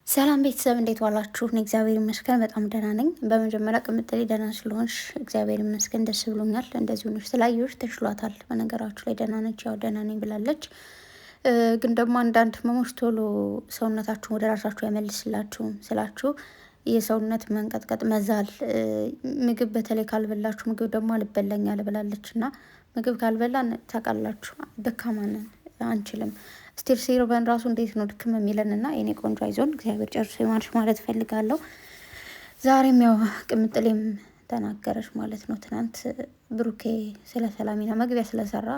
ሰላም ቤተሰብ እንዴት ዋላችሁ? እኔ እግዚአብሔር ይመስገን በጣም ደህና ነኝ። በመጀመሪያ ቅምጥሌ ደህና ስለሆንሽ እግዚአብሔር ይመስገን ደስ ብሎኛል። እንደዚሁ ነሽ ስላየሁሽ ተሽሏታል። በነገራችሁ ላይ ደህና ነች፣ ያው ደህና ነኝ ብላለች። ግን ደግሞ አንዳንድ ህመሞች ቶሎ ሰውነታችሁን ወደ ራሳችሁ አይመልስላችሁም ስላችሁ የሰውነት መንቀጥቀጥ፣ መዛል፣ ምግብ በተለይ ካልበላችሁ ምግብ ደግሞ አልበላኝ ብላለች እና ምግብ ካልበላን ታውቃላችሁ ደካማ ነን፣ አንችልም። ስቲል ሲርበን ራሱ እንዴት ነው ድክም የሚለን እና የኔ ቆንጆ አይዞን እግዚአብሔር ጨርሶ ይማርሽ ማለት እፈልጋለሁ። ዛሬም ያው ቅምጥሌም ተናገረች ማለት ነው። ትናንት ብሩኬ ስለ ሰላሚና መግቢያ ስለሰራ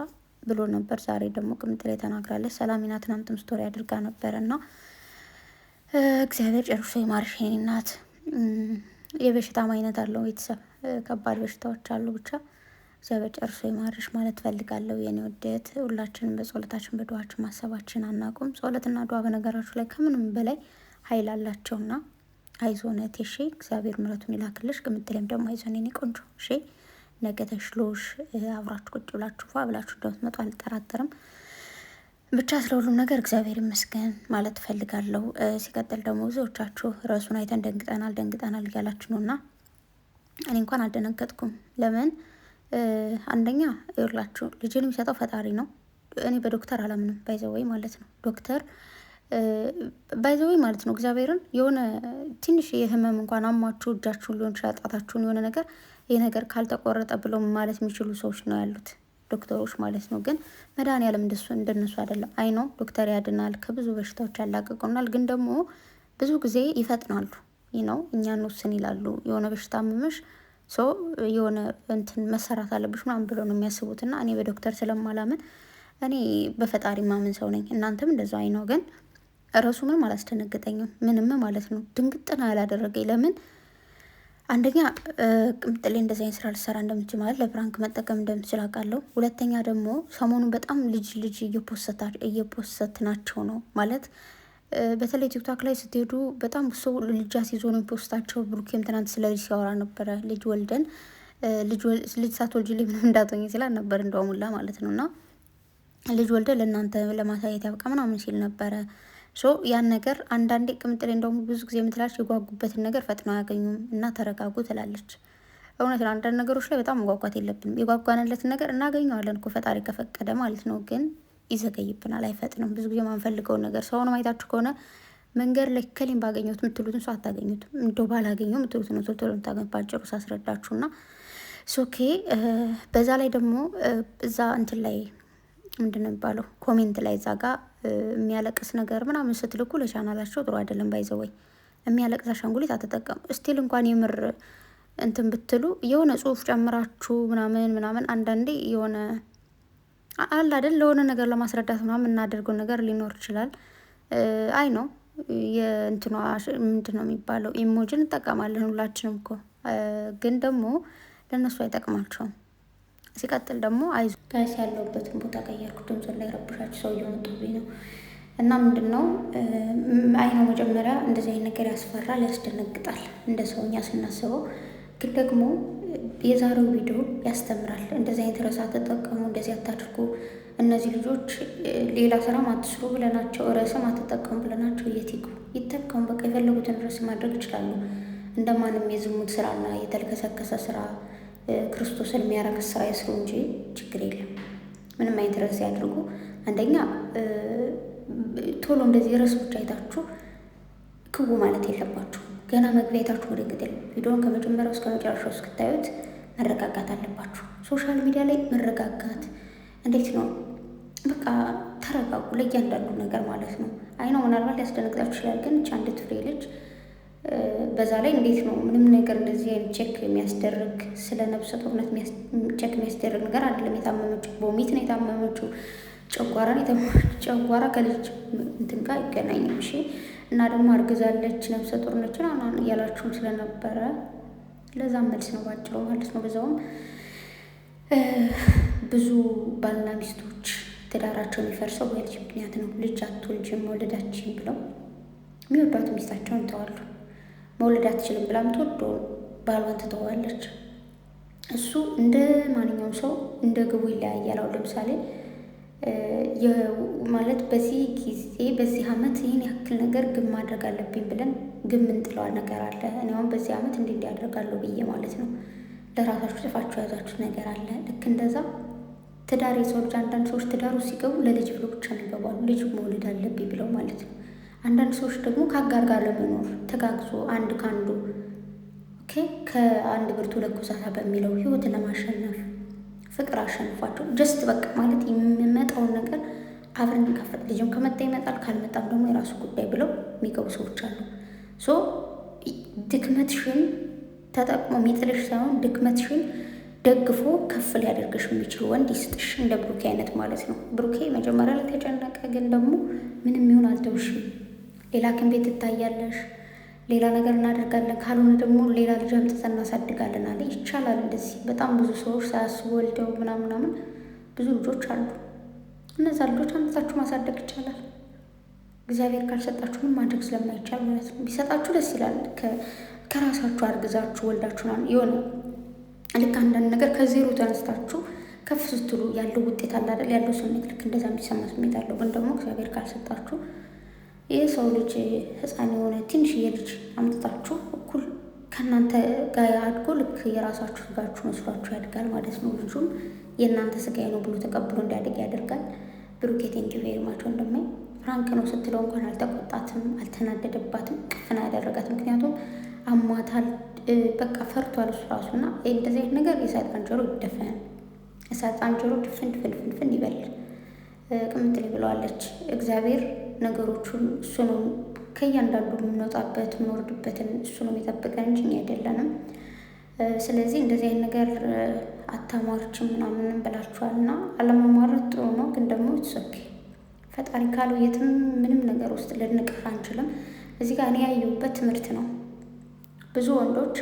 ብሎ ነበር። ዛሬ ደግሞ ቅምጥሌ ተናግራለች። ሰላሚና ትናንትም ስቶሪ አድርጋ ነበር እና እግዚአብሔር ጨርሶ ይማርሽ የኔ እናት። የበሽታም አይነት አለው ቤተሰብ፣ ከባድ በሽታዎች አሉ ብቻ እግዚአብሔር ጨርሶ ይማርሽ ማለት ፈልጋለሁ የኔ ውደት። ሁላችንም በጸሎታችን በዱዓችን ማሰባችን አናቁም። ጸሎትና ዱዓ በነገራችሁ ላይ ከምንም በላይ ኃይል አላቸውና አይዞነት እሺ፣ እግዚአብሔር ምሕረቱን ይላክልሽ። ቅምጥሌም ደግሞ አይዞን የኔ ቆንጆ እሺ፣ ነገ ተሽሎሽ አብራችሁ ቁጭ ብላችሁ ፏ ብላችሁ እንደምትመጡ አልጠራጠርም። ብቻ ስለ ሁሉም ነገር እግዚአብሔር ይመስገን ማለት ፈልጋለሁ። ሲቀጥል ደግሞ ብዙዎቻችሁ ርዕሱን አይተን ደንግጠናል እያላችሁ ነው እና እኔ እንኳን አልደነገጥኩም። ለምን? አንደኛ ይኸውላችሁ ልጅን የሚሰጠው ፈጣሪ ነው። እኔ በዶክተር አላምንም ባይዘወይ ማለት ነው። ዶክተር ባይዘወይ ማለት ነው እግዚአብሔርን የሆነ ትንሽ የህመም እንኳን አሟችሁ እጃችሁን ሊሆን ይችላል ጣታችሁን የሆነ ነገር ይህ ነገር ካልተቆረጠ ብለው ማለት የሚችሉ ሰዎች ነው ያሉት ዶክተሮች ማለት ነው። ግን መድኃኒዓለም እንደነሱ አይደለም። አይ ነው ዶክተር ያድናል፣ ከብዙ በሽታዎች ያላቅቁናል። ግን ደግሞ ብዙ ጊዜ ይፈጥናሉ። ይህ ነው እኛን ውስን ይላሉ። የሆነ በሽታ አመመሽ ሰው የሆነ እንትን መሰራት አለብሽ ምናምን ብለው ነው የሚያስቡት። እና እኔ በዶክተር ስለማላምን እኔ በፈጣሪ ማምን ሰው ነኝ። እናንተም እንደዛ አይ ነው። ግን እረሱ ምንም አላስደነገጠኝም፣ ምንም ማለት ነው። ድንግጥና ያላደረገኝ ለምን? አንደኛ ቅምጥሌ እንደዚህ አይነት ስራ ልሰራ እንደምችል ማለት ለፕራንክ መጠቀም እንደምችል አውቃለሁ። ሁለተኛ ደግሞ ሰሞኑን በጣም ልጅ እየፖሰት ናቸው ነው ማለት በተለይ ቲክቶክ ላይ ስትሄዱ በጣም ሰው ልጅ አስይዞ ነው ፖስታቸው። ብሩኬም ትናንት ስለ ልጅ ሲያወራ ነበረ። ልጅ ወልደን ልጅ ሳትወልጂልኝ ምንም እንዳትሆኝ ስላል ነበር እንደውሙላ ማለት ነው። እና ልጅ ወልደን ለእናንተ ለማሳየት ያብቃ ምናምን ሲል ነበረ። ያን ነገር አንዳንዴ ቅምጥሌ እንደውም ብዙ ጊዜ የምትላቸው የጓጉበትን ነገር ፈጥነው አያገኙም እና ተረጋጉ ትላለች። እውነት ነው። አንዳንድ ነገሮች ላይ በጣም መጓጓት የለብንም። የጓጓንለትን ነገር እናገኘዋለን እኮ ፈጣሪ ከፈቀደ ማለት ነው። ግን ይዘገይብናል፣ አይፈጥንም። ብዙ ጊዜ ማንፈልገውን ነገር ሰውን ማየታችሁ ከሆነ መንገድ ላይ ከሌም ባገኘሁት የምትሉትን ሰው አታገኙትም። እንደው ባላገኘው የምትሉትን ነው ቶሎ የምታገኙት። ባጭሩ ሳስረዳችሁ እና ሶኬ በዛ ላይ ደግሞ እዛ እንትን ላይ ምንድን ነው የሚባለው ኮሜንት ላይ እዛ ጋ የሚያለቅስ ነገር ምናምን ስትልኩ ለቻናላቸው ጥሩ አይደለም። ባይዘወይ የሚያለቅስ አሻንጉሊት አትጠቀሙ። ስቲል እንኳን የምር እንትን ብትሉ የሆነ ጽሁፍ ጨምራችሁ ምናምን አንዳንዴ የሆነ አለ አይደል ለሆነ ነገር ለማስረዳት ምናምን የምናደርገው ነገር ሊኖር ይችላል። አይ ነው የእንትኗ ምንድን ነው የሚባለው ኢሞጂ እንጠቀማለን ሁላችንም እኮ ግን ደግሞ ለእነሱ አይጠቅማቸውም። ሲቀጥል ደግሞ አይዞ ጋይስ ያለሁበትን ቦታ ቀየርኩ። ድምፁን ላይ ረብሻችሁ ሰው እየመጡብኝ ነው እና ምንድን ነው አይ ነው መጀመሪያ እንደዚህ አይነት ነገር ያስፈራል፣ ያስደነግጣል እንደ ሰውኛ ስናስበው። ግን ደግሞ የዛሬው ቪዲዮ ያስተምራል። እንደዚህ አይነት ርዕስ አትጠቀሙ፣ እንደዚህ አታድርጉ፣ እነዚህ ልጆች ሌላ ስራም አትስሩ ብለናቸው ርዕስም አትጠቀሙ ብለናቸው ይጠቀሙ። በቃ የፈለጉትን ርዕስ ማድረግ ይችላሉ። እንደማንም የዝሙት ስራና የተልከሰከሰ ስራ ክርስቶስን የሚያረክስ ስራ ይስሩ እንጂ ችግር የለም። ምንም አይነት ርዕስ ያድርጉ። አንደኛ ቶሎ እንደዚህ ርዕሶች አይታችሁ ክቡ ማለት የለባችሁ። ገና መግቢያ አይታችሁ ወደ ግጥል ቪዲዮን ከመጀመሪያው እስከ መጨረሻው እስክታዩት መረጋጋት አለባችሁ። ሶሻል ሚዲያ ላይ መረጋጋት እንዴት ነው? በቃ ተረጋጉ ለእያንዳንዱ ነገር ማለት ነው። አይ ነው ምናልባት ሊያስደነግጣችሁ ይችላል። ግን አንዲት ፍሬ ልጅ በዛ ላይ እንዴት ነው ምንም ነገር እንደዚህ አይነት ቼክ የሚያስደርግ ስለ ነብሰ ጡርነት ቼክ የሚያስደርግ ነገር አይደለም። የታመመችው ቦሚት ነው የታመመችው፣ ጨጓራ ከልጅ እንትን ጋር አይገናኝም። እሺ እና ደግሞ አርግዛለች ነብሰ ጡር ነች እያላችሁም ስለነበረ ለዛም መልስ ነው ባጭሩ ማለት ነው። በዛውም ብዙ ባልና ሚስቶች ትዳራቸው የሚፈርሰው በልጅ ምክንያት ነው። ልጅ አትወልጂም መውለዳችን ብለው የሚወዷት ሚስታቸውን ተዋሉ። መውለድ አትችልም ብላም ትወዶ ባሏን ትተዋለች። እሱ እንደ ማንኛውም ሰው እንደ ግቡ ይለያያል። አሁን ለምሳሌ ማለት በዚህ ጊዜ በዚህ ዓመት ይህን ያክል ነገር ግብ ማድረግ አለብኝ ብለን ግብ ምንጥለዋል ነገር አለ። እኔ አሁን በዚህ ዓመት እንዲህ ያደርጋለሁ ብዬ ማለት ነው ለራሳችሁ ጽፋችሁ የያዛችሁት ነገር አለ። ልክ እንደዛ ትዳር የሰው ልጅ አንዳንድ ሰዎች ትዳሩ ሲገቡ ለልጅ ብሎ ብቻ ነው ይገባሉ፣ ልጅ መውለድ አለብኝ ብለው ማለት ነው። አንዳንድ ሰዎች ደግሞ ከአጋር ጋር ለመኖር ተጋግዞ አንድ ከአንዱ ከአንድ ብርቱ ሁለት ኮሳሳ በሚለው ህይወትን ለማሸነፍ ፍቅር አሸንፏቸው ጀስት በቃ ማለት የሚመጣውን ነገር አብረን እንከፈት፣ ልጅም ከመጣ ይመጣል ካልመጣም ደግሞ የራሱ ጉዳይ ብለው የሚገቡ ሰዎች አሉ። ሶ ድክመትሽን ተጠቅሞ የሚጥልሽ ሳይሆን ድክመትሽን ደግፎ ከፍ ሊያደርግሽ የሚችል ወንድ ይስጥሽ፣ እንደ ብሩኬ አይነት ማለት ነው። ብሩኬ መጀመሪያ ላይ ተጨነቀ፣ ግን ደግሞ ምንም ይሁን አልተውሽም። ሌላ ቤት ትታያለሽ፣ ሌላ ነገር እናደርጋለን፣ ካልሆነ ደግሞ ሌላ ልጅ አምጥተን እናሳድጋለን አለ። ይቻላል እንደዚህ። በጣም ብዙ ሰዎች ሳያስቡ ወልደው ምናምን ብዙ ልጆች አሉ። እነዛ ልጆች አምጥታችሁ ማሳደግ ይቻላል። እግዚአብሔር ካልሰጣችሁ ምን ማድረግ ስለማይቻል ማለት ነው። ቢሰጣችሁ ደስ ይላል። ከራሳችሁ አርግዛችሁ ወልዳችሁናል የሆነ ልክ አንዳንድ ነገር ከዜሮ ተነስታችሁ ከፍ ስትሉ ያለው ውጤት አለ አይደል? ያለው ስሜት ልክ እንደዛ የሚሰማ ስሜት አለው። ግን ደግሞ እግዚአብሔር ካልሰጣችሁ ይህ ሰው ልጅ ሕፃን የሆነ ትንሽዬ ልጅ አምጥታችሁ እኩል ከእናንተ ጋር አድጎ ልክ የራሳችሁ ስጋችሁ መስሏችሁ ያድጋል ማለት ነው። ልጁም የእናንተ ስጋዬ ነው ብሎ ተቀብሎ እንዲያድግ ያደርጋል። ብሩኬ ቴንኪው ቬሪ ማች ወንድሜ። ፍራንክ ነው ስትለው እንኳን አልተቆጣትም፣ አልተናደደባትም፣ ቅፍና ያደረጋት ምክንያቱም አሟታል፣ በቃ ፈርቷል እሱ ራሱ። እና እንደዚህ አይነት ነገር የሰይጣን ጆሮ ይደፈን፣ የሰይጣን ጆሮ ድፍን ድፍን ይበል። ቅምጥሌ ብለዋለች፣ እግዚአብሔር ነገሮቹን እሱ ነው ከእያንዳንዱ የምንወጣበት የምንወርድበትን እሱ ነው የሚጠብቀን እንጂ እኛ አይደለንም። ስለዚህ እንደዚህ አይነት ነገር አታሟርችም ምናምን ብላችኋል እና አለማሟረት ጥሩ ነው፣ ግን ደግሞ ኦኬ ፈጣሪ ካለው የትም ምንም ነገር ውስጥ ልንቀር አንችልም። እዚህ ጋር እኔ ያየሁበት ትምህርት ነው። ብዙ ወንዶች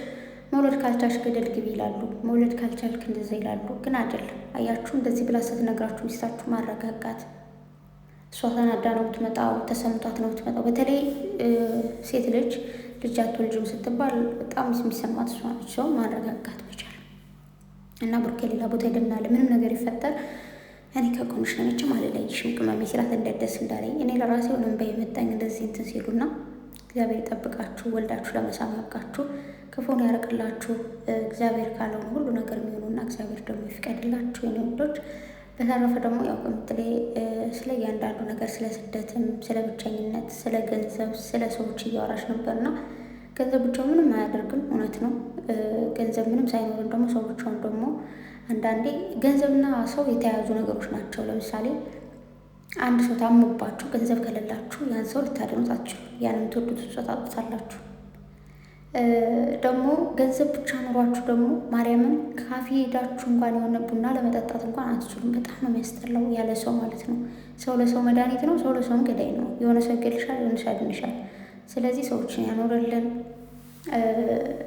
መውለድ ካልቻልሽ ገደል ግቢ ይላሉ፣ መውለድ ካልቻልክ እንደዛ ይላሉ። ግን አይደለም። አያችሁ፣ እንደዚህ ብላ ስትነግራችሁ ሚስታችሁ ማረጋጋት። እሷ ተናዳ ነው የምትመጣው፣ ተሰምቷት ነው የምትመጣው። በተለይ ሴት ልጅ ልጅ አትወልጂም ስትባል በጣም የሚሰማት እሷ ነች። ሰው ማረጋጋት መቻል እና ብሩኬ ሌላ ቦታ ይደናል። ምንም ነገር ይፈጠር እኔ ከጎንሽ ነኝ፣ መቼም አልለይሽም ቅመሜ ሲላት እንደደስ እንዳለኝ እኔ ለራሴ ሆነም በየመጣኝ እንደዚህ እንትን ሲሉና እግዚአብሔር ይጠብቃችሁ፣ ወልዳችሁ ለመሳም ያብቃችሁ፣ ክፉን ያርቅላችሁ። እግዚአብሔር ካለውን ሁሉ ነገር የሚሆኑና እግዚአብሔር ደግሞ ይፍቀድላችሁ የኔ ወንዶች። በተረፈ ደግሞ ያው ከምትሌ ስለ እያንዳንዱ ነገር ስለ ስደትም፣ ስለ ብቸኝነት፣ ስለ ገንዘብ፣ ስለ ሰዎች እያወራች ነበርና ገንዘብ ብቻውን ምንም አያደርግም። እውነት ነው። ገንዘብ ምንም ሳይኖርን ደግሞ ሰው ብቻውን ደግሞ አንዳንዴ ገንዘብና ሰው የተያያዙ ነገሮች ናቸው። ለምሳሌ አንድ ሰው ታሞባችሁ ገንዘብ ከሌላችሁ ያን ሰው ልታድኑት አትችሉ። ያንን ትወዱት ሰው ታጡታላችሁ። ደግሞ ገንዘብ ብቻ ኖሯችሁ ደግሞ ማርያምን ካፌ ሄዳችሁ እንኳን የሆነ ቡና ለመጠጣት እንኳን አትችሉም። በጣም ነው የሚያስጠላው ያለ ሰው ማለት ነው። ሰው ለሰው መድኃኒት ነው፣ ሰው ለሰውም ገዳይ ነው። የሆነ ሰው ይገልሻል፣ የሆነ ሰው ያድንሻል። ስለዚህ ሰዎችን ያኖረልን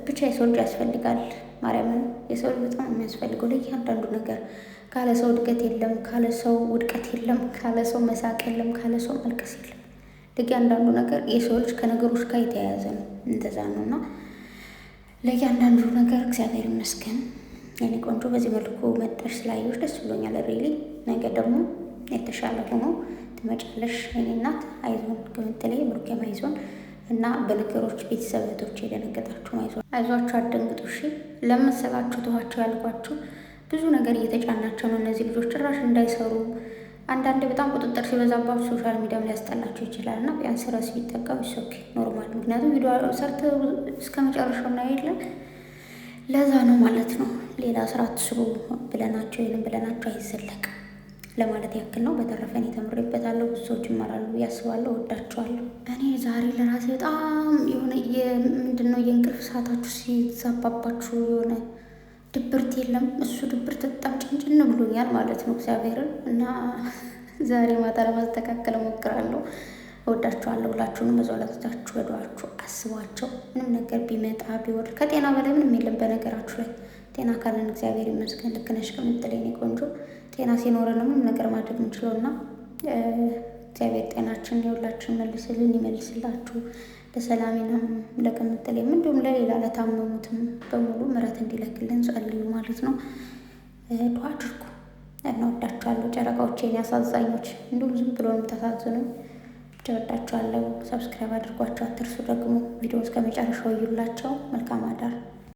ብቻ የሰው ልጅ ያስፈልጋል። ማርያምን የሰው ልጅ በጣም የሚያስፈልገው ለእያንዳንዱ ነገር። ካለ ሰው እድገት የለም፣ ካለ ሰው ውድቀት የለም፣ ካለ ሰው መሳቅ የለም፣ ካለ ሰው መልቀስ የለም። ለእያንዳንዱ ነገር የሰው ልጅ ከነገሮች ጋር የተያያዘ ነው። እንደዛ ነው እና ለእያንዳንዱ ነገር እግዚአብሔር ይመስገን። የኔ ቆንጆ በዚህ መልኩ መጠሽ ስላየሁሽ ደስ ብሎኛል። ሬሊ ነገ ደግሞ የተሻለ ሆኖ ትመጫለሽ የኔ እናት። አይዞን ከምትለይ ብሩኬም አይዞን እና በነገሮች ቤተሰብ እህቶች የደነገጣችሁ አይዟችሁ፣ አትደንግጡ። እሺ ለመሰላችሁ ተዋቸው ያልኳችሁ ብዙ ነገር እየተጫናቸው ነው እነዚህ ልጆች ጭራሽ እንዳይሰሩ። አንዳንዴ በጣም ቁጥጥር ሲበዛባችሁ ሶሻል ሚዲያም ሊያስጠላቸው ይችላል እና ቢያንስ ረስ ቢጠቀሙ ይሶኬ ኖርማል። ምክንያቱም ቪዲዮ ሰርተ እስከ መጨረሻው እና የለን ለዛ ነው ማለት ነው። ሌላ ስራ ትስሩ ብለናቸው ይህንም ብለናቸው አይዘለቅም ለማለት ያክል ነው። በተረፈ እኔ ተምሬበታለሁ፣ ብዙ ሰዎች ይማራሉ ብዬ አስባለሁ። ወዳቸዋለሁ። እኔ ዛሬ ለራሴ በጣም የሆነ ምንድነው የእንቅልፍ ሰዓታችሁ ሲዛባባችሁ የሆነ ድብርት የለም፣ እሱ ድብርት በጣም ጭንጭን ብሎኛል ማለት ነው እግዚአብሔርን እና ዛሬ ማታ ለማስተካከል እሞክራለሁ። እወዳችኋለሁ። ሁላችሁንም በጸሎታችሁ በዱዓችሁ አስቧቸው። ምንም ነገር ቢመጣ ቢወርድ ከጤና በላይ ምንም የለም በነገራችሁ ላይ። ጤና ካለን እግዚአብሔር ይመስገን። ልክ ነሽ ከምትለኝ ቆንጆ ጤና ሲኖረን ምንም ነገር ማድረግ የምንችለው እና እግዚአብሔር ጤናችን የሁላችን መልስልን ይመልስላችሁ። ለሰላሜናም ለከምትለኝ እንዲሁም ለሌላ ለታመሙትም በሙሉ ምሕረት እንዲለክልን ጸልዩ ማለት ነው። ዱዓ አድርጉ። እናወዳችኋለሁ ጨረቃዎቼን ያሳዛኞች፣ እንዲሁም ዝም ብሎ የምታሳዝኑኝ ብቻ ወዳችኋለሁ። ሰብስክራይብ አድርጓቸው አትርሱ። ደግሞ ቪዲዮ እስከ መጨረሻው እዩላቸው። መልካም